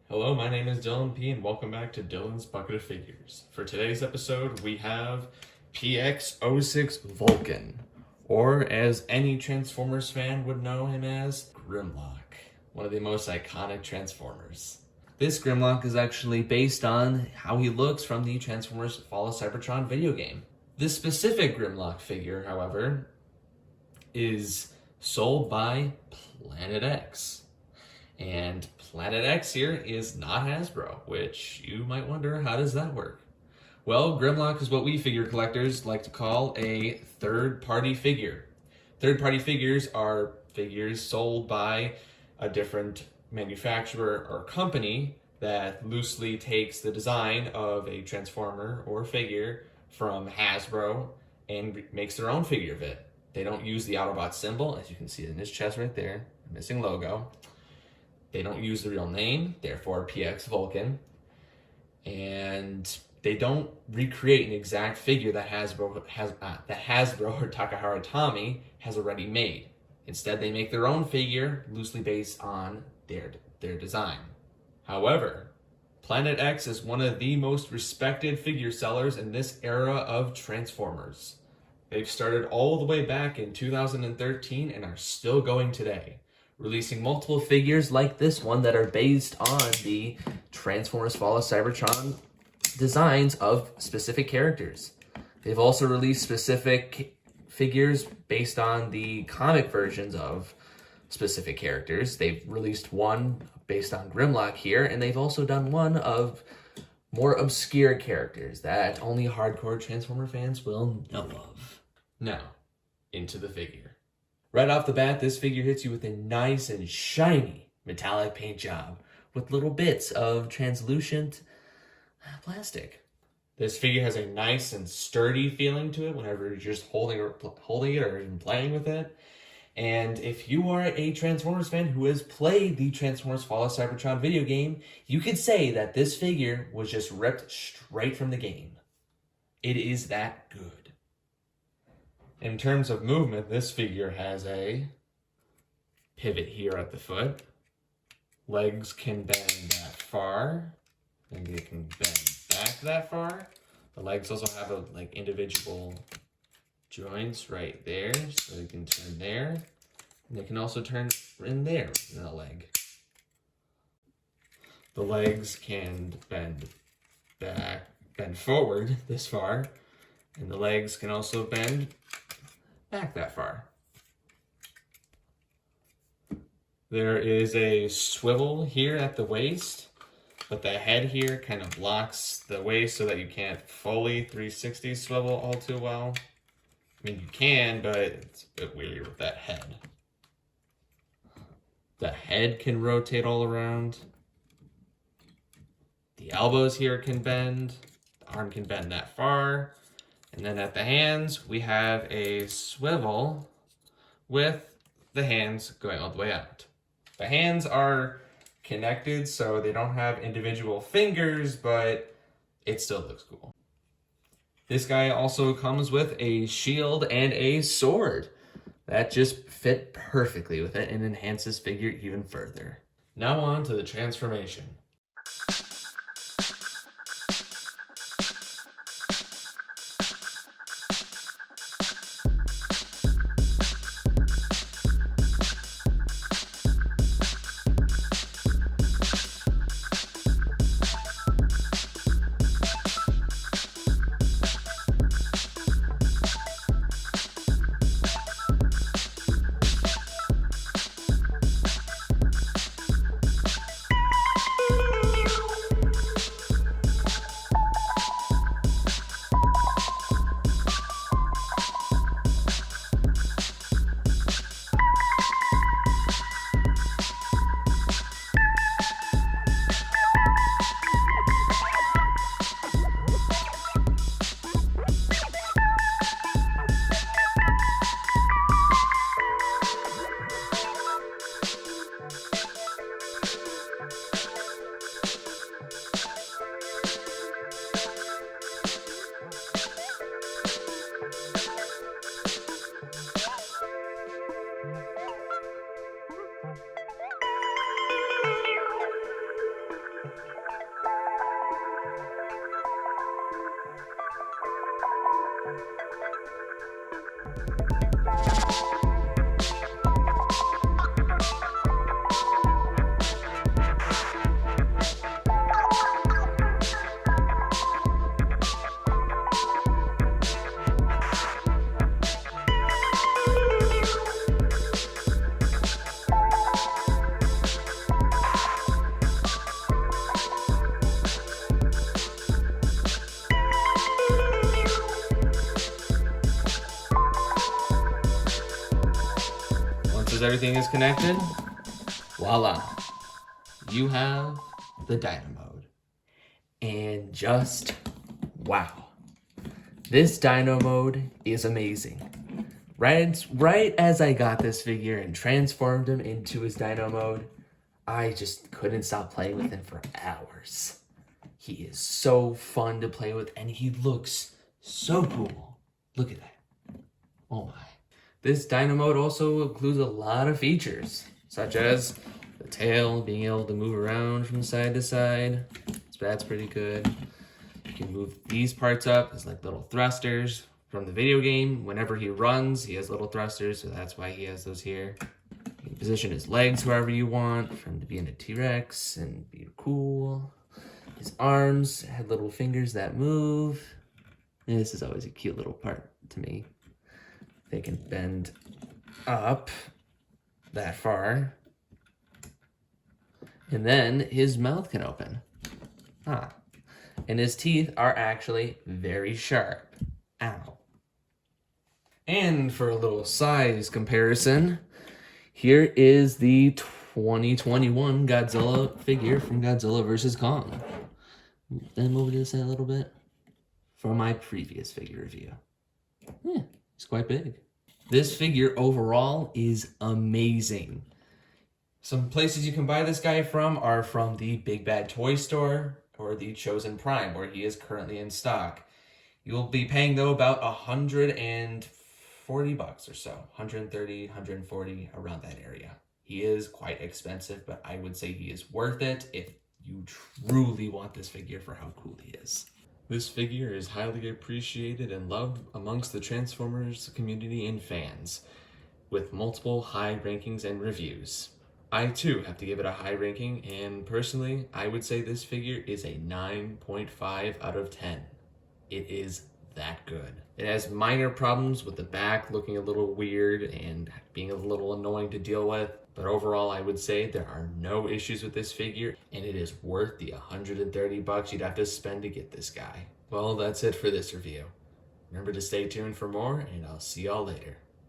Hello, my name is Dylan P, and welcome back to Dylan's Bucket of Figures. For today's episode, we have PX06 Vulcan, or as any Transformers fan would know him as, Grimlock, one of the most iconic Transformers. This Grimlock is actually based on how he looks from the Transformers Fall of Cybertron video game. This specific Grimlock figure, however, is sold by Planet X. And Planet X here is not Hasbro, which you might wonder, how does that work? Well, Grimlock is what we figure collectors like to call a third-party figure. Third-party figures are figures sold by a different manufacturer or company that loosely takes the design of a Transformer or figure from Hasbro and makes their own figure of it. They don't use the Autobot symbol, as you can see in his chest right there, the missing logo. They don't use the real name, therefore PX Vulcan. And they don't recreate an exact figure that Hasbro or Takahara Tomy has already made. Instead, they make their own figure loosely based on their design. However, Planet X is one of the most respected figure sellers in this era of Transformers. They've started all the way back in 2013 and are still going today, releasing multiple figures like this one that are based on the Transformers Fall of Cybertron designs of specific characters. They've also released specific figures based on the comic versions of specific characters. They've released one based on Grimlock here, and they've also done one of more obscure characters that only hardcore Transformer fans will know of. Now, into the figure. Right off the bat, this figure hits you with a nice and shiny metallic paint job with little bits of translucent plastic. This figure has a nice and sturdy feeling to it whenever you're just holding it or even playing with it. And if you are a Transformers fan who has played the Transformers Fall of Cybertron video game, you could say that this figure was just ripped straight from the game. It is that good. In terms of movement, this figure has a pivot here at the foot. Legs can bend that far. Maybe it can bend back that far. The legs also have individual joints right there, so they can turn there. And they can also turn in there in the leg. The legs can bend back, bend forward this far. And the legs can also bend back that far. There is a swivel here at the waist, but the head here kind of blocks the waist so that you can't fully 360 swivel all too well. I mean, you can, but it's a bit weird with that head. The head can rotate all around. The elbows here can bend. The arm can bend that far. And then at the hands, we have a swivel with the hands going all the way out. The hands are connected, so they don't have individual fingers, but it still looks cool. This guy also comes with a shield and a sword. That just fit perfectly with it and enhances figure even further. Now on to the transformation. Once everything is connected, voila, you have the Dino Mode. And just wow, this Dino Mode is amazing. Right as I got this figure and transformed him into his Dino Mode, I just couldn't stop playing with him for hours. He is so fun to play with and he looks so cool. Look at that. Oh my. This Dino Mode also includes a lot of features, such as the tail, being able to move around from side to side. So that's pretty good. You can move these parts up as like little thrusters from the video game. Whenever he runs, he has little thrusters, so that's why he has those here. You can position his legs wherever you want for him to be in a T-Rex and be cool. His arms had little fingers that move. And this is always a cute little part to me. They can bend up that far. And then his mouth can open. And his teeth are actually very sharp. Ow. And for a little size comparison, here is the 2021 Godzilla figure from Godzilla vs. Kong. Then move to the side a little bit for my previous figure review. Yeah, it's quite big. This figure overall is amazing. Some places you can buy this guy from are from the Big Bad Toy Store or the Chosen Prime, where he is currently in stock. You'll be paying, though, about $140 or so. 130, 140, around that area. He is quite expensive, but I would say he is worth it if you truly want this figure for how cool he is. This figure is highly appreciated and loved amongst the Transformers community and fans, with multiple high rankings and reviews. I too have to give it a high ranking, and personally, I would say this figure is a 9.5 out of 10. It is that good. It has minor problems with the back looking a little weird and being a little annoying to deal with, but overall I would say there are no issues with this figure, and it is worth the $130 you'd have to spend to get this guy. Well, that's it for this review. Remember to stay tuned for more, and I'll see y'all later.